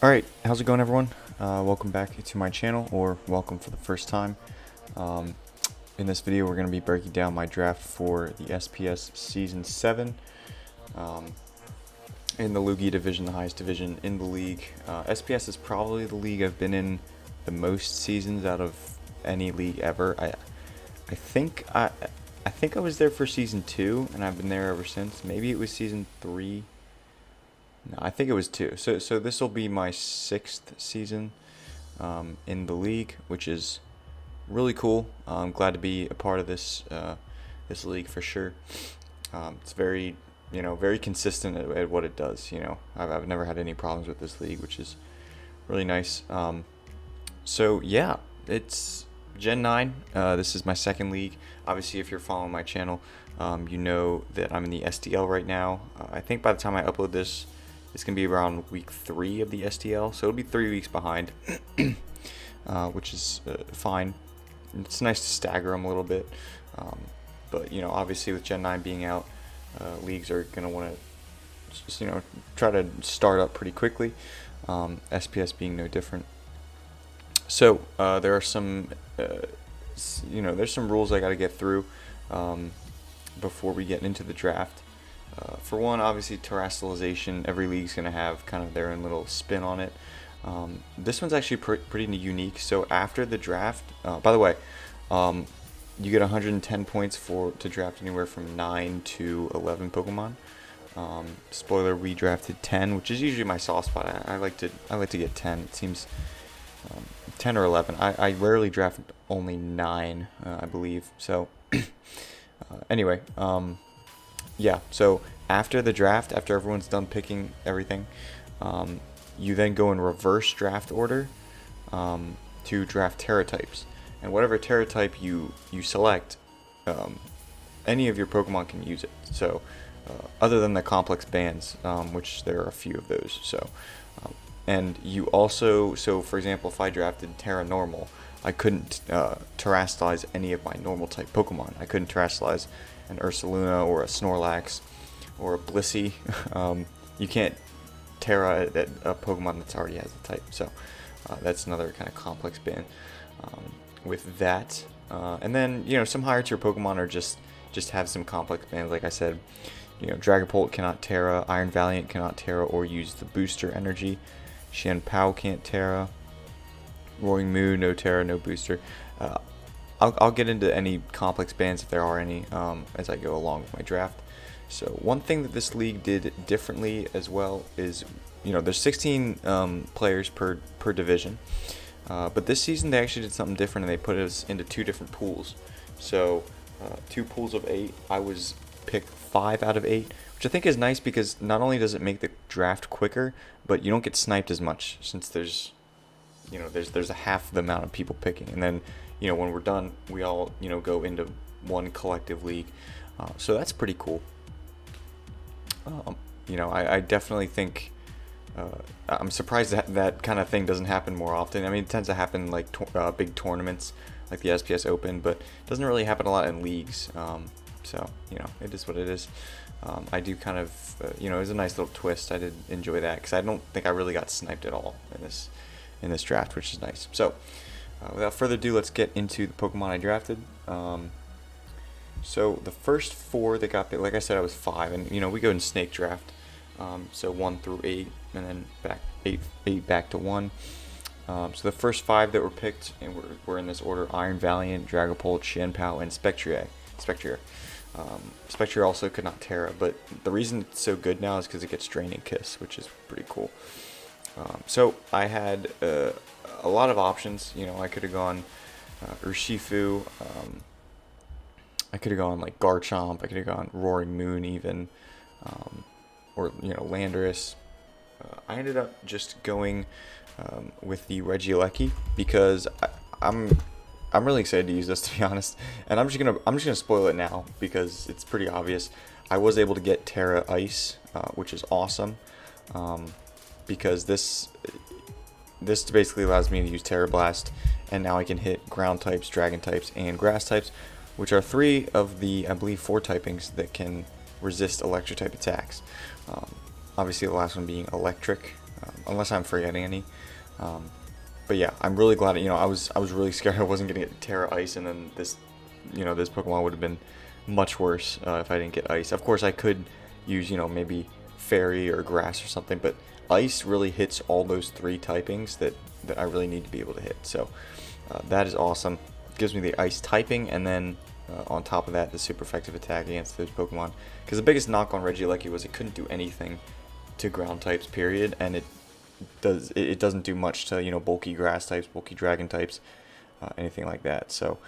Alright, how's it going, everyone? Welcome back to my channel, or welcome for the first time. Um, in this video we're going to be breaking down my draft for the SPS Season 7 in the Lugia Division, the highest division in the league. SPS is probably the league I've been in the most seasons out of any league ever. I think I was there for Season 2, and I've been there ever since. Maybe it was Season 3. No, I think it was 2. So this will be my 6th season in the league, which is really cool. I'm glad to be a part of this league for sure. It's very very consistent at what it does. I've never had any problems with this league, which is really nice. So yeah, it's Gen 9. This is my second league. Obviously, if you're following my channel, you know that I'm in the SDL right now. I think by the time I upload this, it's going to be around week 3 of the SDL, so it'll be 3 weeks behind, which is fine. It's nice to stagger them a little bit, but obviously with Gen 9 being out, leagues are going to want to just try to start up pretty quickly. SPS being no different. So there are some there's some rules I got to get through before we get into the draft. For one, obviously terrestrialization. Every league's going to have kind of their own little spin on it. This one's actually pretty unique. So after the draft, by the way, you get 110 points to draft anywhere from 9 to 11 Pokemon. Spoiler: we drafted 10, which is usually my soft spot. I like to get 10. It seems 10 or 11. I rarely draft only 9, I believe. So anyway. Yeah, so after the draft, after everyone's done picking everything, you then go in reverse draft order to draft Terra types. And whatever Terra type you select, any of your Pokemon can use it. So, other than the complex bands, which there are a few of those. So, and you also, so for example, if I drafted Terra Normal, I couldn't terrestrialize any of my normal type Pokemon. I couldn't terrestrialize an Ursaluna or a Snorlax or a Blissey. You can't Terra a Pokemon that already has a type. So that's another kind of complex ban with that. And then some higher tier Pokemon are just have some complex bans. Like I said, Dragapult cannot Terra, Iron Valiant cannot Terra or use the booster energy. Shenpao can't Terra. Roaring Moon, no Terra, no booster. I'll get into any complex bans if there are any as I go along with my draft. So one thing that this league did differently as well is, there's 16 players per division, but this season they actually did something different and they put us into 2 different pools. So 2 pools of 8. I was picked 5 out of 8, which I think is nice because not only does it make the draft quicker, but you don't get sniped as much since there's a half the amount of people picking, and then when we're done, we all go into one collective league. So that's pretty cool. I definitely think I'm surprised that kind of thing doesn't happen more often. I mean, it tends to happen like big tournaments like the SPS Open, but it doesn't really happen a lot in leagues. So it is what it is. I do kind of it was a nice little twist. I did enjoy that because I don't think I really got sniped at all in this draft, which is nice. So without further ado, let's get into the Pokemon I drafted. So the first 4 that got picked, like I said, I was 5, and we go in snake draft. So 1 through 8, and then back 8 back to 1. So the first 5 that were picked and were in this order: Iron Valiant, Dragapult, Shenpao, and Spectrier. Spectrier also could not Terra, but the reason it's so good now is because it gets Draining Kiss, which is pretty cool. So I had a lot of options. I could have gone Urshifu. I could have gone like Garchomp. I could have gone Roaring Moon even, or Landorus. I ended up just going with the Regieleki because I'm really excited to use this, to be honest. And I'm just gonna spoil it now because it's pretty obvious. I was able to get Terra Ice, which is awesome. Because this basically allows me to use Terra Blast, and now I can hit ground types, dragon types, and grass types, which are 3 of the, I believe, 4 typings that can resist electric type attacks. Obviously the last one being electric, unless I'm forgetting any. Um, but yeah, I'm really glad. I was really scared I wasn't gonna get Terra Ice, and then this Pokemon would have been much worse if I didn't get Ice. Of course, I could use maybe Fairy or Grass or something, but Ice really hits all those three typings that I really need to be able to hit. So that is awesome. Gives me the Ice typing, and then on top of that, the super effective attack against those Pokemon. Because the biggest knock on Regieleki was it couldn't do anything to ground types, period, and it doesn't do much to bulky grass types, bulky dragon types, anything like that. So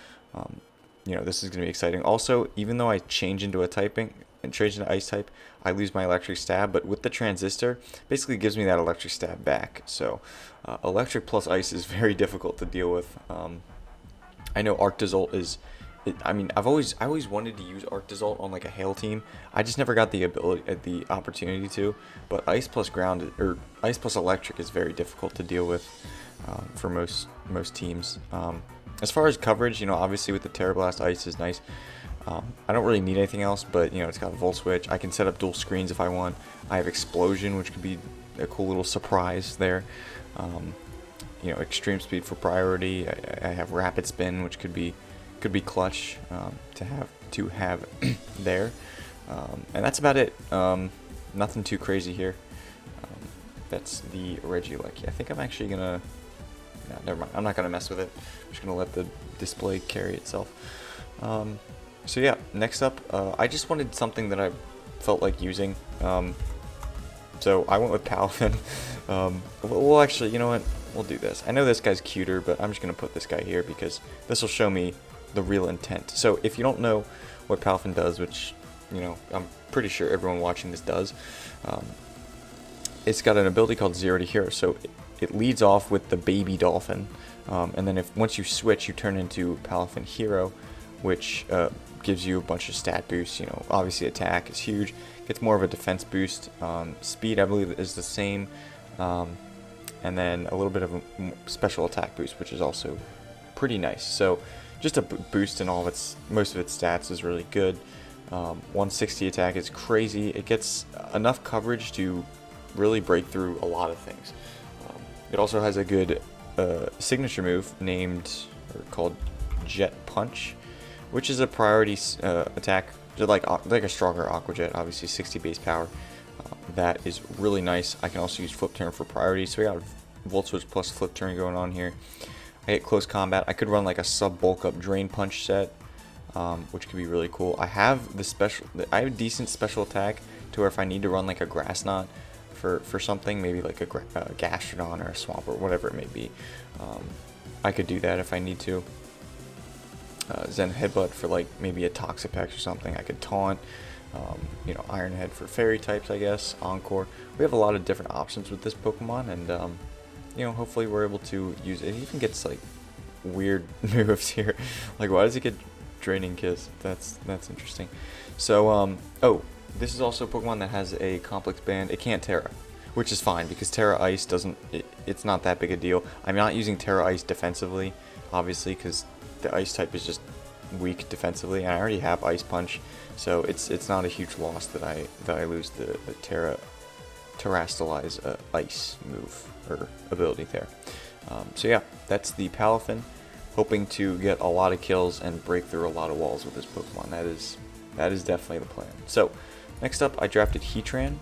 this is going to be exciting. Also, even though I change into a typing and change into Ice type, I lose my electric stab, but with the transistor, basically gives me that electric stab back. So electric plus Ice is very difficult to deal with. I know Arctozolt is. I always wanted to use Arctozolt on like a Hail team. I just never got the opportunity to. But Ice plus ground or Ice plus Electric is very difficult to deal with for most teams. As far as coverage, obviously with the Terra Blast, Ice is nice. I don't really need anything else, but it's got a Volt Switch. I can set up dual screens if I want. I have Explosion, which could be a cool little surprise there. Extreme Speed for priority. I have Rapid Spin, which could be clutch to have there, and that's about it. Nothing too crazy here. That's the Regieleki. I think I'm actually gonna. No, never mind. I'm not gonna mess with it. I'm just gonna let the display carry itself. So yeah, next up, I just wanted something that I felt like using. So I went with Palafin. Well, actually, you know what? We'll do this. I know this guy's cuter, but I'm just gonna put this guy here because this will show me the real intent. So if you don't know what Palafin does, which I'm pretty sure everyone watching this does, it's got an ability called 0 to Hero. So it leads off with the baby dolphin, and then once you switch, you turn into Palafin Hero, which gives you a bunch of stat boosts. Obviously attack is huge, gets more of a defense boost. Speed, I believe, is the same, and then a little bit of a special attack boost, which is also pretty nice. So just a boost in most of its stats is really good. 160 attack is crazy. It gets enough coverage to really break through a lot of things. It also has a good signature move called Jet Punch, which is a priority attack, just like a stronger Aqua Jet. Obviously 60 base power. That is really nice. I can also use Flip Turn for priority. So we got Volt Switch plus Flip Turn going on here. I hit close combat. I could run like a sub bulk up Drain Punch set, which could be really cool. I have a decent special attack to where if I need to run like a Grass Knot for something, maybe like a Gastrodon or a Swamp or whatever it may be, I could do that if I need to. Zen Headbutt for like maybe a Toxapex or something. I could Taunt. Iron Head for Fairy types, I guess. Encore. We have a lot of different options with this Pokemon, and hopefully we're able to use it. It even gets like weird moves here. Like, why does it get Draining Kiss? That's interesting. So this is also a Pokemon that has a complex band. It can't Terra, which is fine because Terra Ice it's not that big a deal. I'm not using Terra Ice defensively, obviously, because the Ice type is just weak defensively, and I already have Ice Punch, so it's not a huge loss that I lose the Terrastalize Ice move or ability there. So yeah, that's the Palafin. Hoping to get a lot of kills and break through a lot of walls with this Pokemon. That is definitely the plan. So next up, I drafted Heatran.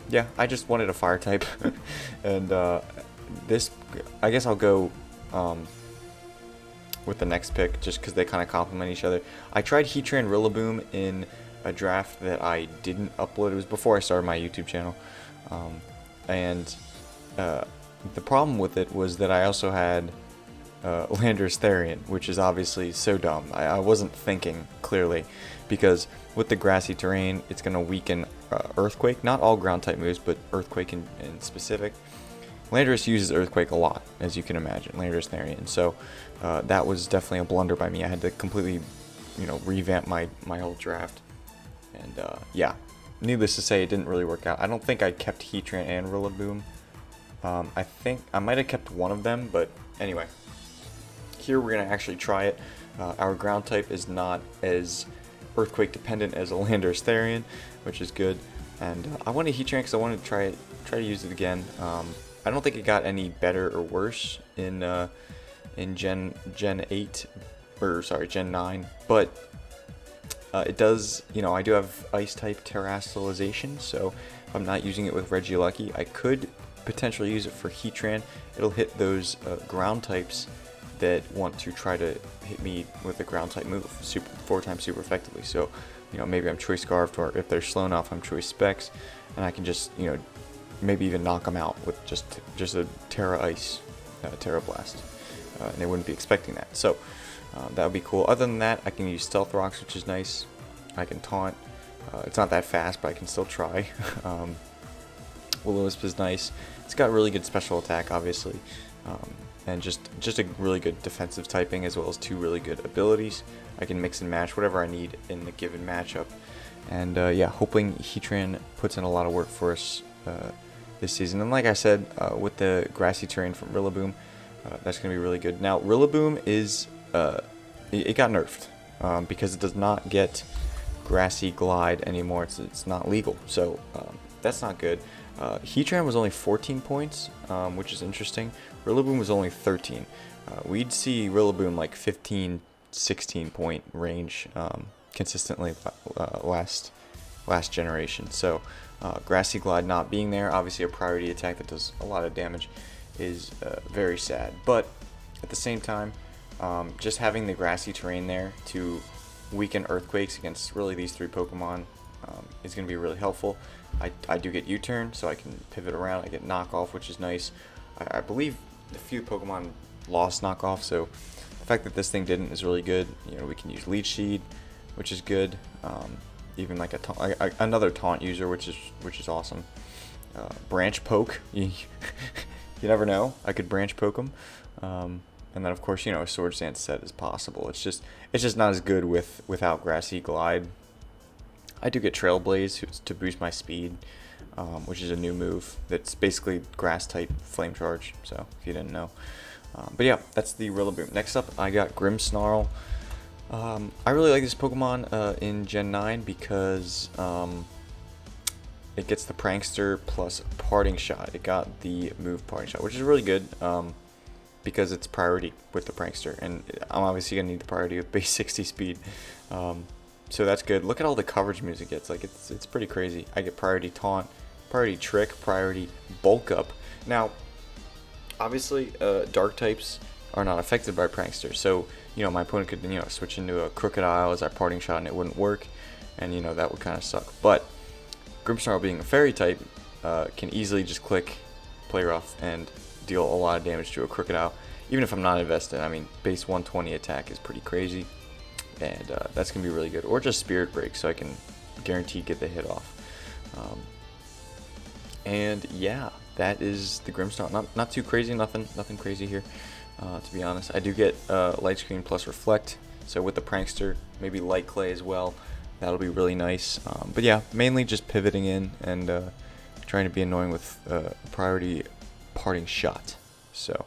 Yeah, I just wanted a Fire type, and this, I guess I'll go with the next pick just because they kind of complement each other. I tried Heatran Rillaboom in a draft that I didn't upload. It was before I started my YouTube channel, and the problem with it was that I also had Landorus Therian, which is obviously so dumb. I wasn't thinking clearly, because with the grassy terrain, it's going to weaken Earthquake. Not all ground type moves, but Earthquake in specific. Landorus uses Earthquake a lot, as you can imagine, Landorus Therian. So that was definitely a blunder by me. I had to completely, revamp my whole draft. And yeah, needless to say, it didn't really work out. I don't think I kept Heatran and Rillaboom. I think I might have kept one of them, but anyway. Here we're going to actually try it. Our ground type is not as Earthquake dependent as a Landorus Therian, which is good. And I wanted Heatran because I wanted to try it try to use it again. I don't think it got any better or worse in Gen 8, or sorry, Gen 9, but it does, I do have Ice type Terastallization, so if I'm not using it with Regieleki, I could potentially use it for Heatran. It'll hit those ground types that want to try to hit me with a ground type move 4 times super effectively. So, maybe I'm Choice Scarfed, or if they're slow enough, I'm Choice Specs, and I can just, maybe even knock them out with just a Terra Ice, Terra Blast, and they wouldn't be expecting that. So that would be cool. Other than that, I can use Stealth Rocks, which is nice. I can Taunt. It's not that fast, but I can still try. Will-O-Wisp is nice. It's got really good special attack, obviously, and just a really good defensive typing, as well as 2 really good abilities. I can mix and match whatever I need in the given matchup. And yeah, hoping Heatran puts in a lot of work for us this season. And like I said, with the grassy terrain from Rillaboom, that's going to be really good. Now, Rillaboom is, it got nerfed because it does not get Grassy Glide anymore. It's not legal, so that's not good. Heatran was only 14 points, which is interesting. Rillaboom was only 13. We'd see Rillaboom like 15, 16 point range consistently last generation. So Grassy Glide not being there, obviously a priority attack that does a lot of damage, is very sad. But at the same time, just having the grassy terrain there to weaken Earthquakes against really these 3 Pokemon is going to be really helpful. I do get U-turn, so I can pivot around. I get knockoff, which is nice. I believe a few Pokemon lost knockoff, so the fact that this thing didn't is really good. We can use Leech Seed, which is good. Even like another taunt user, which is awesome. Branch Poke, you never know. I could Branch Poke them. And then of course, a Swords Dance set is possible. It's just not as good without Grassy Glide. I do get Trailblaze to boost my speed, which is a new move that's basically grass type Flame Charge, so if you didn't know. But yeah, that's the Rillaboom. Next up, I got Grimmsnarl. I really like this Pokemon in Gen 9 because it gets the Prankster plus Parting Shot. It got the move Parting Shot, which is really good because it's priority with the Prankster, and I'm obviously going to need the priority with base 60 speed. So that's good. Look at all the coverage moves it gets. Like, it's pretty crazy. I get priority Taunt, priority Trick, priority Bulk Up. Now, obviously, Dark types are not affected by Prankster, so my opponent could switch into a Crocodile as our Parting Shot and it wouldn't work, and that would kind of suck. But Grimmsnarl, being a Fairy type, can easily just click Play Rough and deal a lot of damage to a Crocodile, even if I'm not invested. I mean, base 120 attack is pretty crazy, and that's going to be really good. Or just Spirit Break, so I can guaranteed get the hit off. And yeah, that is the Grimmsnarl. Not too crazy, nothing crazy here, to be honest. I do get Light Screen plus Reflect, so with the Prankster, maybe Light Clay as well. That'll be really nice. But yeah, mainly just pivoting in and trying to be annoying with priority Parting Shot. So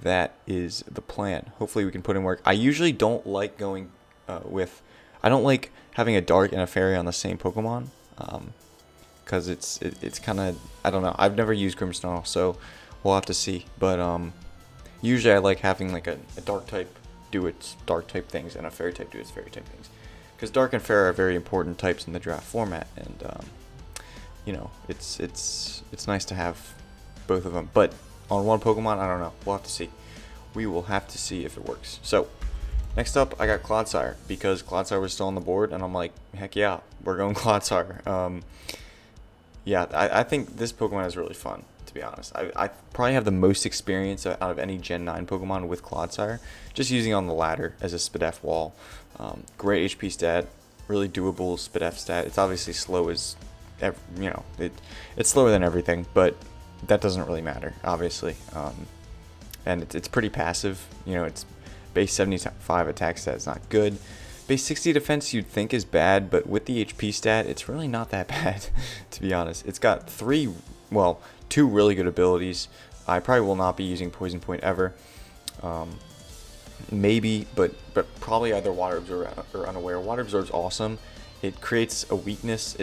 that is the plan. Hopefully we can put in work. I usually don't like going I don't like having a Dark and a Fairy on the same Pokemon, because it's kind of, I don't know. I've never used Grimmsnarl, so we'll have to see. But usually I like having like a Dark type do its Dark type things and a Fairy type do its Fairy type things, because Dark and Fairy are very important types in the draft format, and it's nice to have both of them. But on one Pokemon, I don't know. We'll have to see. We will have to see if it works. So next up, I got Clodsire, because Clodsire was still on the board, and I'm like, heck yeah, we're going Clodsire. Yeah, I think this Pokemon is really fun, to be honest. I probably have the most experience out of any Gen 9 Pokemon with Clodsire, just using on the ladder as a Spadef wall. Great HP stat, really doable Spadef stat. It's obviously slow as, it's slower than everything, but that doesn't really matter, obviously. And it's pretty passive. It's base 75 attack stat is not good. Base 60 defense you'd think is bad, but with the HP stat, it's really not that bad, to be honest. It's got two really good abilities. I probably will not be using Poison Point ever. Maybe, but probably either Water Absorb or Unaware. Water Absorb's awesome. It creates a weakness.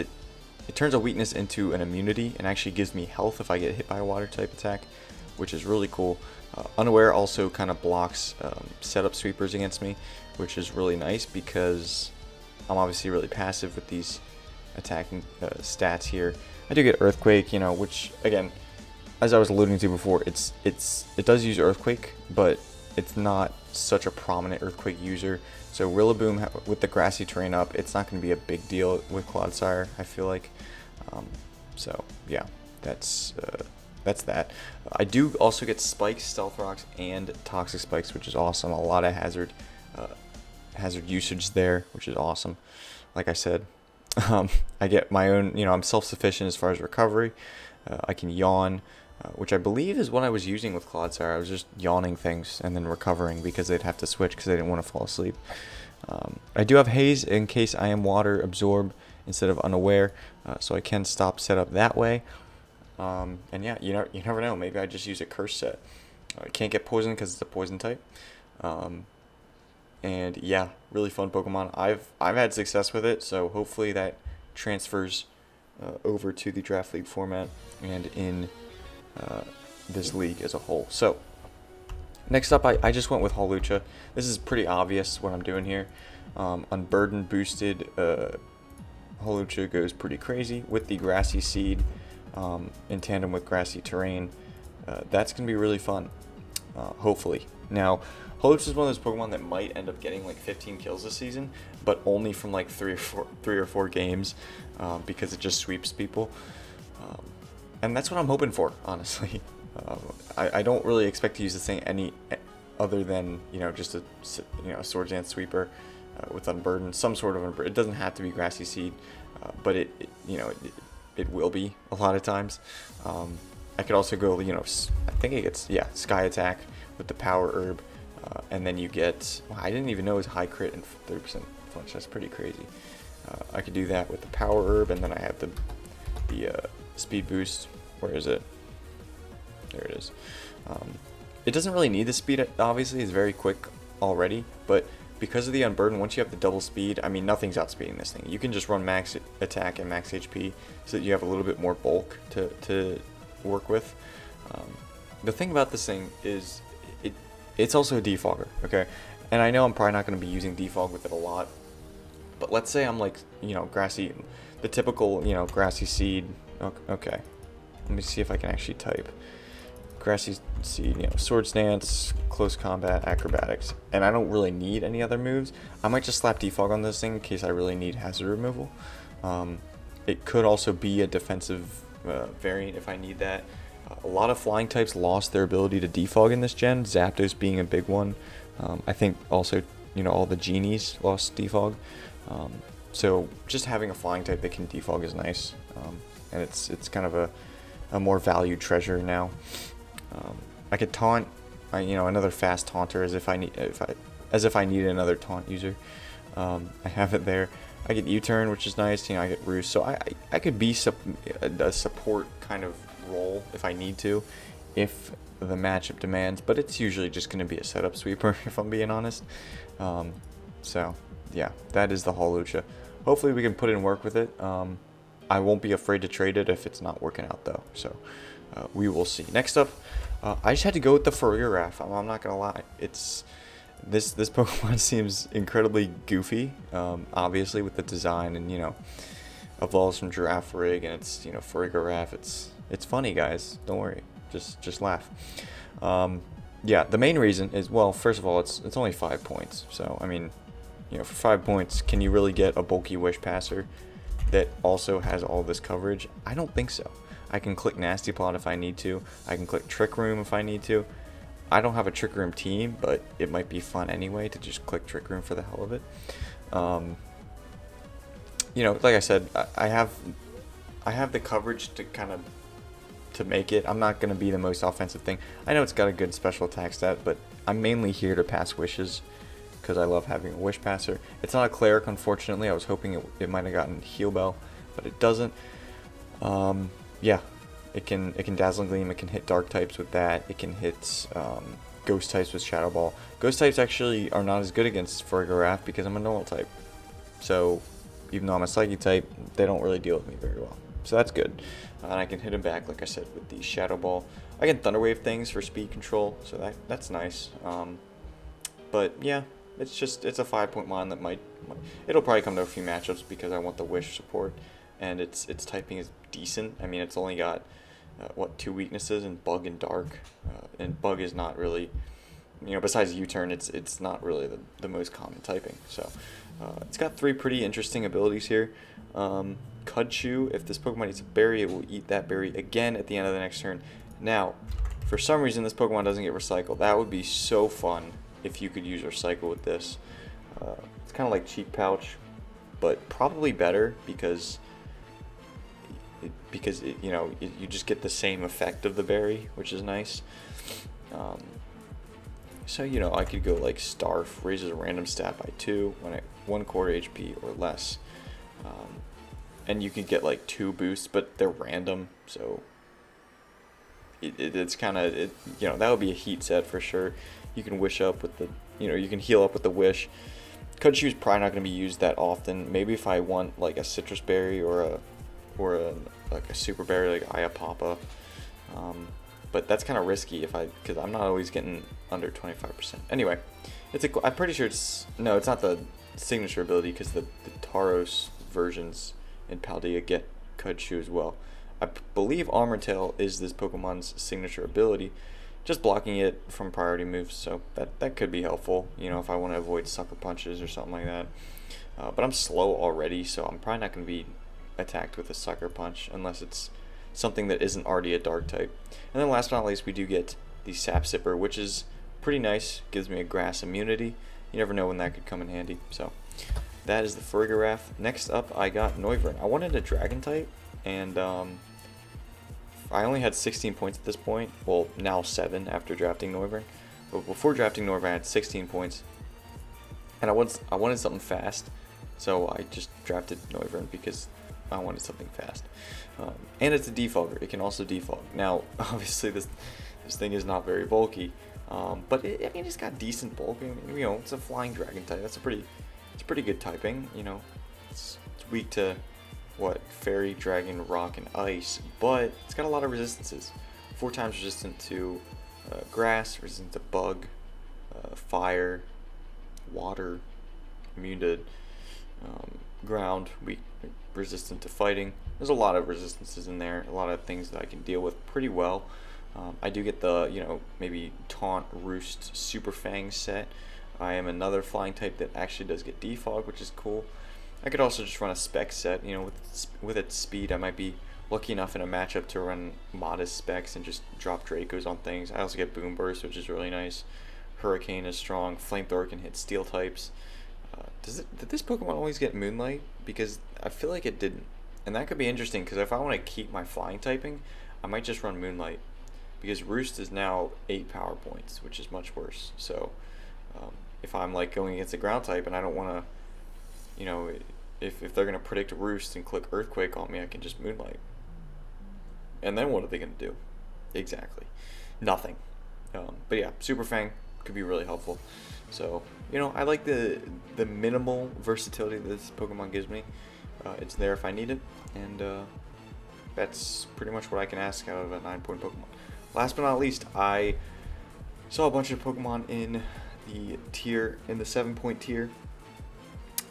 it turns a weakness into an immunity and actually gives me health if I get hit by a water type attack, which is really cool. Unaware also kind of blocks setup sweepers against me, which is really nice because I'm obviously really passive with these attacking stats here. I do get Earthquake, you know, which again, as I was alluding to before, it does use Earthquake, but it's not such a prominent Earthquake user. So Rillaboom with the grassy terrain up, it's not going to be a big deal with Clodsire, I feel like. So yeah, that's that. I do also get Spikes, Stealth Rocks, and Toxic Spikes, which is awesome. A lot of hazard usage there, which is awesome. Like I said, I get my own, you know, I'm self-sufficient as far as recovery. I can yawn, which I believe is what I was using with Clodsire. I was just yawning things and then recovering because they'd have to switch because they didn't want to fall asleep. I do have Haze in case I am water absorb instead of unaware, so I can stop setup that way. And yeah, you never know. Maybe I just use a curse set. I can't get poison because it's a poison type. And yeah, really fun Pokemon. I've had success with it, so hopefully that transfers over to the draft league format and in this league as a whole. So next up, I just went with Hawlucha. This is pretty obvious what I'm doing here. Unburdened boosted Hawlucha goes pretty crazy with the Grassy Seed in tandem with Grassy Terrain. That's going to be really fun, hopefully. Now, Hawlucha is one of those Pokemon that might end up getting like 15 kills this season, but only from like three or four games because it just sweeps people. And that's what I'm hoping for, honestly. I don't really expect to use this thing any other than, you know, just a Swords Dance Sweeper with Unburdened, some sort of Unburdened. It doesn't have to be Grassy Seed, but it will be a lot of times. I could also go, you know, I think it gets, yeah, Sky Attack with the Power Herb, and then you get, wow, I didn't even know it was high crit and 30% flinch. That's pretty crazy. I could do that with the Power Herb, and then I have the Speed Boost. Where is it? There it is. It doesn't really need the speed, obviously. It's very quick already, but because of the Unburden, once you have the double speed, I mean, nothing's outspeeding this thing. You can just run max attack and max HP so that you have a little bit more bulk to work with. The thing about this thing is it's also a defogger, okay? And I know I'm probably not going to be using defog with it a lot, but let's say I'm like, you know, the typical, you know, Grassy Seed. Okay, let me see if I can actually type. Grassy Seed, you know, Swords Dance, Close Combat, Acrobatics, and I don't really need any other moves. I might just slap defog on this thing in case I really need hazard removal. It could also be a defensive variant if I need that. A lot of flying types lost their ability to defog in this gen, Zapdos being a big one. I think also, you know, all the genies lost defog. So just having a flying type that can defog is nice, and it's kind of a more valued treasure now. I could taunt, you know, another fast taunter as if I need another taunt user. I have it there. I get U-turn, which is nice. You know, I get Roost, so I could be a support kind of role if I need to, if the matchup demands. But it's usually just going to be a setup sweeper, if I'm being honest. So yeah, that is the Hawlucha. Hopefully we can put in work with it. I won't be afraid to trade it if it's not working out though. So we will see. Next up, I just had to go with the Farigiraf. I'm not gonna lie. It's this Pokemon seems incredibly goofy. Obviously with the design and, you know, evolves from Giraffe Rig and it's, you know, Farigiraf. It's funny, guys. Don't worry. Just laugh. Yeah, the main reason is, well, first of all, it's only 5 points. So I mean, you know, for 5 points, can you really get a bulky Wish Passer that also has all this coverage? I don't think so. I can click Nasty Plot if I need to. I can click Trick Room if I need to. I don't have a Trick Room team, but it might be fun anyway to just click Trick Room for the hell of it. You know, like I said, I have the coverage to kind of to make it. I'm not going to be the most offensive thing. I know it's got a good special attack stat, but I'm mainly here to pass wishes because I love having a Wish Passer. It's not a Cleric, unfortunately. I was hoping it might have gotten Heal Bell, but it doesn't. Yeah, it can Dazzling Gleam. It can hit Dark types with that. It can hit Ghost types with Shadow Ball. Ghost types actually are not as good against Farigiraf because I'm a normal type. So even though I'm a Psychic type, they don't really deal with me very well. So that's good. And I can hit them back, like I said, with the Shadow Ball. I can Thunder Wave things for speed control, so that's nice. But yeah, it's a 5-point mon that might it'll probably come to a few matchups because I want the Wish support, and its typing is decent. I mean, it's only got what, 2 weaknesses in Bug and Dark, and Bug is not really, besides U-turn, it's not really the most common typing. So it's got 3 pretty interesting abilities here. Cudchew, if this Pokemon eats a berry, it will eat that berry again at the end of the next turn. Now, for some reason, this Pokemon doesn't get recycled. That would be so fun if you could use recycle with this. It's kind of like Cheek Pouch, but probably better because you just get the same effect of the berry, which is nice. So I could go like Starf, raises a random stat by 2 when at 1/4 HP or less, and you could get like 2 boosts, but they're random, so it's kind of that would be a heat set for sure. You can wish up with the you can heal up with the wish. Cudchew is probably not going to be used that often. Maybe if I want like a citrus berry or a like a super berry like Iapapa. But that's kind of risky because I'm not always getting under 25%. Anyway, I'm pretty sure it's not the signature ability because the Tauros versions in Paldea get Cudchew as well. I believe Armor Tail is this Pokemon's signature ability, just blocking it from priority moves, so that could be helpful, if I want to avoid sucker punches or something like that. But I'm slow already, so I'm probably not going to be attacked with a sucker punch unless it's something that isn't already a dark type. And then last but not least, we do get the Sap Sipper, which is pretty nice, gives me a grass immunity. You never know when that could come in handy. So that is the Farigiraf. Next up, I got Noivern. I wanted a dragon type, and I only had 16 points at this point. Well, now 7 after drafting Noivern. But before drafting Noivern, I had 16 points. And I wanted something fast, so I just drafted Noivern because I wanted something fast. And it's a defogger. It can also defog. Now, obviously, this thing is not very bulky, but it's got decent bulk. It's a flying dragon type. It's a pretty good typing. It's weak to fairy, dragon, rock, and ice, but it's got a lot of resistances. 4 times resistant to grass, resistant to bug, fire, water, immune to ground, weak, resistant to fighting. There's a lot of resistances in there, a lot of things that I can deal with pretty well. I do get the maybe Taunt, Roost, Super Fang set. I am another flying type that actually does get defog, which is cool. I could also just run a spec set, with its speed I might be lucky enough in a matchup to run modest specs and just drop Dracos on things. I also get Boom Burst, which is really nice. Hurricane is strong. Flamethrower can hit steel types. Did this Pokemon always get Moonlight? Because I feel like it didn't. And that could be interesting because if I want to keep my flying typing, I might just run Moonlight. Because Roost is now 8 power points, which is much worse. So if I'm like going against a ground type and I don't want to, if they're going to predict Roost and click Earthquake on me, I can just Moonlight. And then what are they going to do? Exactly. Nothing. But yeah, Super Fang could be really helpful. So, I like the minimal versatility that this Pokemon gives me. It's there if I need it, and that's pretty much what I can ask out of a 9-point Pokemon. Last but not least, I saw a bunch of Pokemon in the 7-point tier,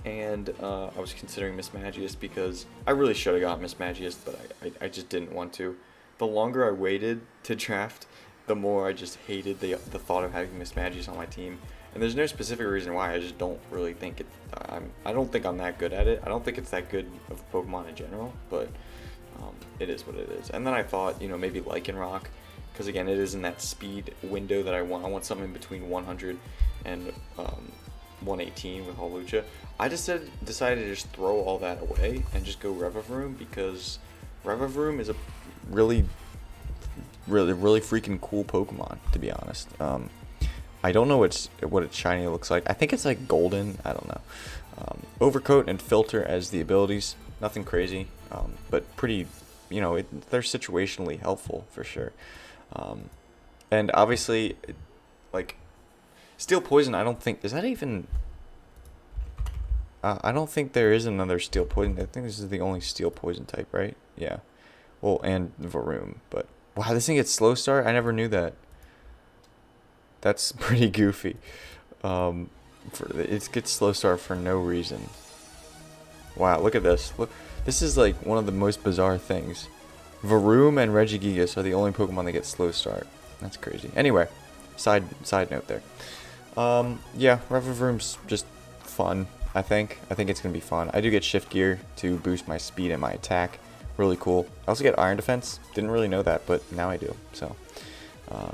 and I was considering Mismagius because I really should have got Mismagius, but I just didn't want to. The longer I waited to draft, the more I just hated the thought of having Mismagius on my team. And there's no specific reason why. I just don't really think it. I don't think I'm that good at it. I don't think it's that good of a Pokemon in general, but it is what it is. And then I thought, maybe Lycanroc, because again, it is in that speed window that I want. I want something between 100 and 118 with Hawlucha. I just decided to just throw all that away and just go Revavroom because Revavroom is a really freaking cool Pokemon, to be honest. I don't know what its shiny looks like. I think it's like golden. I don't know. Overcoat and Filter as the abilities. Nothing crazy, but pretty. They're situationally helpful for sure. And obviously, like Steel Poison. I don't think is that even. I don't think there is another steel poison. I think this is the only steel poison type, right? Yeah. Well, and Varoom, but wow, this thing gets slow start. I never knew that. That's pretty goofy. It gets slow start for no reason. Wow, look at this. Look, this is like one of the most bizarre things. Varoom and Regigigas are the only Pokemon that get slow start. That's crazy. Anyway, side note there. Yeah, Revavroom's just fun. I think it's gonna be fun. I do get Shift Gear to boost my speed and my attack. Really cool. I also get Iron Defense. Didn't really know that, but now I do. So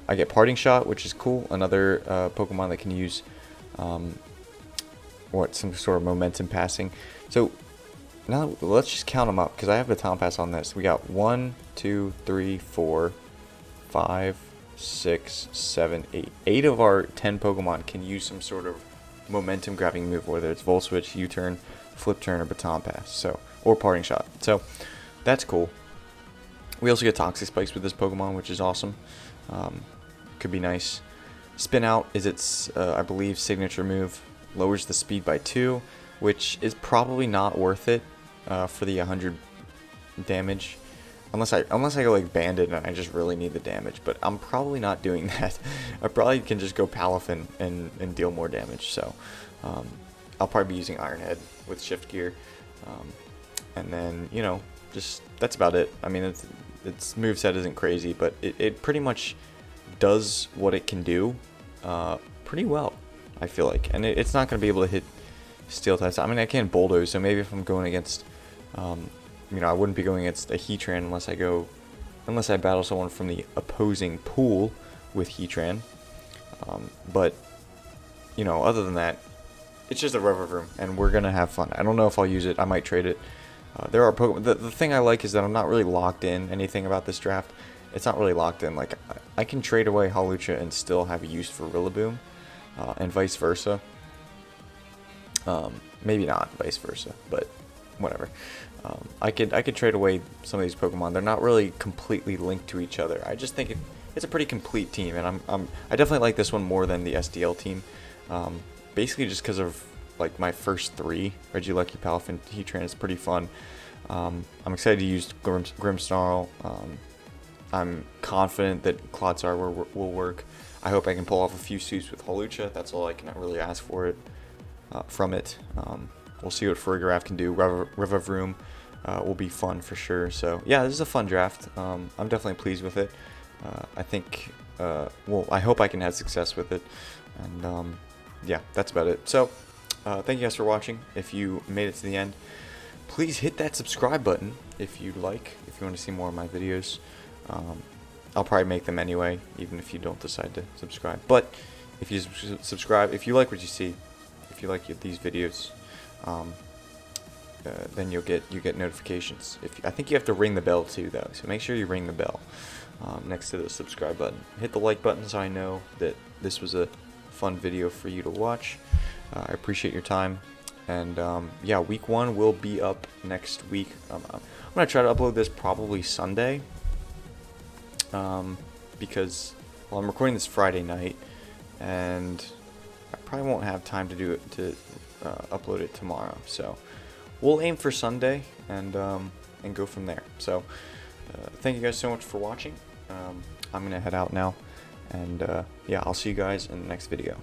I get Parting Shot, which is cool. Another Pokemon that can use some sort of momentum passing. So now let's just count them up because I have the Baton Pass on this. We got 1, 2, 3, 4, 5, 6, 7, 8. 8 of our 10 Pokemon can use some sort of momentum grabbing move, whether it's Volt Switch, U-turn, Flip Turn, or Baton Pass. So, or Parting Shot. So that's cool. We also get Toxic Spikes with this Pokemon, which is awesome. Could be nice. Spin Out is its, I believe, signature move. Lowers the speed by 2, which is probably not worth it for the 100 damage. Unless I go like Bandit and I just really need the damage. But I'm probably not doing that. I probably can just go Palafin and deal more damage. So I'll probably be using Iron Head with Shift Gear. And then, you know, just that's about it. I mean, its moveset isn't crazy, but it pretty much does what it can do pretty well, I feel like. And it's not going to be able to hit Steel types. I mean, I can Bulldoze, so maybe if I'm going against, you know, I wouldn't be going against a Heatran unless I battle someone from the opposing pool with Heatran. But, you know, other than that, it's just a Revavroom, and we're going to have fun. I don't know if I'll use it. I might trade it. There are Pokemon. The thing I like is that I'm not really locked in anything about this draft. It's not really locked in. Like, I can trade away Hawlucha and still have a use for Rillaboom, and vice versa. Maybe not vice versa, but whatever. I could trade away some of these Pokemon. They're not really completely linked to each other. I just think it's a pretty complete team, and I definitely like this one more than the SDL team. Basically just because of like my first 3, Regieleki, Palafin, Heatran is pretty fun. I'm excited to use Grimmsnarl. I'm confident that Clodsar will work. I hope I can pull off a few suits with Hawlucha. That's all I can really ask for it from it. We'll see what Farigiraf can do. Revavroom will be fun for sure. So yeah, this is a fun draft. I'm definitely pleased with it. I think, well, I hope I can have success with it. And yeah, that's about it. So thank you guys for watching. If you made it to the end, please hit that subscribe button if you'd like. If you want to see more of my videos, I'll probably make them anyway, even if you don't decide to subscribe. But if you subscribe, if you like what you see, if you like these videos, then you get notifications. I think you have to ring the bell too, though. So make sure you ring the bell next to the subscribe button. Hit the like button so I know that this was a fun video for you to watch. I appreciate your time. And yeah, week 1 will be up next week. I'm gonna try to upload this probably Sunday. Because, well, I'm recording this Friday night, and I probably won't have time to do it upload it tomorrow. So we'll aim for Sunday and go from there. So thank you guys so much for watching. I'm gonna head out now, and yeah, I'll see you guys in the next video.